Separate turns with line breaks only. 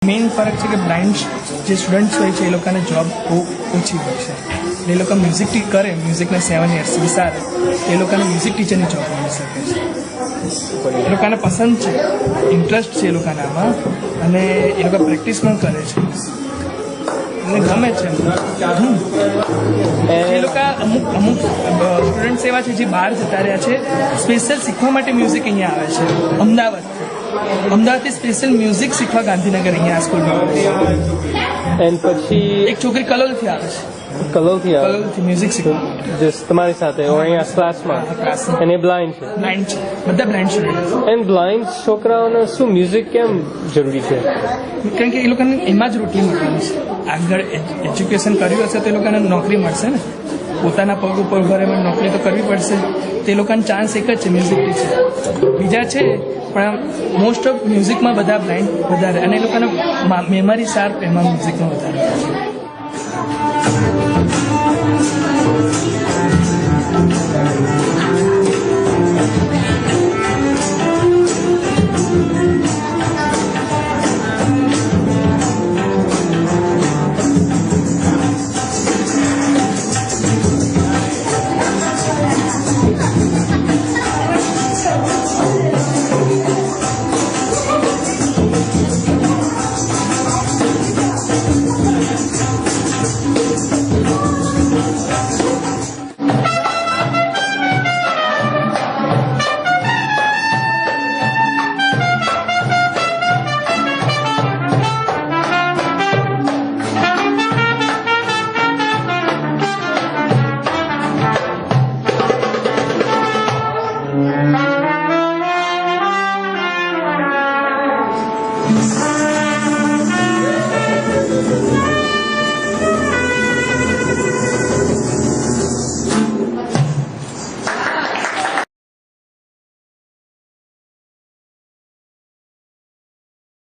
Main ફરક છે કે બ્લાઇન્ડ જે સ્ટુડન્ટ્સ હોય છે એ લોકોને જોબ બહુ ઓછી હોય છે. એ લોકો મ્યુઝિક કરે, મ્યુઝિકના 7 years વિચારે એ લોકોને મ્યુઝિક ટીચરની જોબ મળી શકે છે. એ લોકોને પસંદ છે, ઇન્ટરેસ્ટ છે એ લોકોને આમાં, અને એ લોકો પ્રેક્ટિસ પણ કરે છે, એને ગમે છે. એ લોકો અમુક સ્ટુડન્ટ્સ એવા છે જે બહાર જતા રહ્યા છે, સ્પેશિયલ શીખવા માટે મ્યુઝિક અહીંયા આવે છે. અમદાવાદથી સ્પેશિયલ મ્યુઝિક શીખવા ગાંધીનગર અહીંયા આ સ્કૂલમાં આવે છે.
એન્ડ પછી
એક છોકરી કલોલથી આવે છે,
કલોલથી
મ્યુઝિક શીખવા
જસ્ટ તમારી સાથે અહીંયા ક્લાસમાં, અને એ બ્લાઇન્ડ છે.
બ્લાઇન્ડ છે, બધા બ્લાઇન્ડ સ્ટુડન્ટ.
એન્ડ બ્લાઇન્ડ છોકરાઓને શું મ્યુઝિક કેમ જરૂરી છે?
કારણ કે એ લોકોને એમાં જ રોટલી મળવાની છે. આગળ એજ્યુકેશન કર્યું હશે તો એ લોકોને નોકરી મળશે ને, પોતાના પગ ઉપર ઉભા રહેવાની નોકરી તો કરવી પડશે. તે લોકોને ચાન્સ એક જ છે, મ્યુઝિક ટીચર. બીજા છે પણ મોસ્ટ ઓફ મ્યુઝિકમાં બધા બ્લાઇન્ડ વધારે, અને એ લોકોને મેમરી શાર્પ એમાં મ્યુઝિકમાં વધારે છે.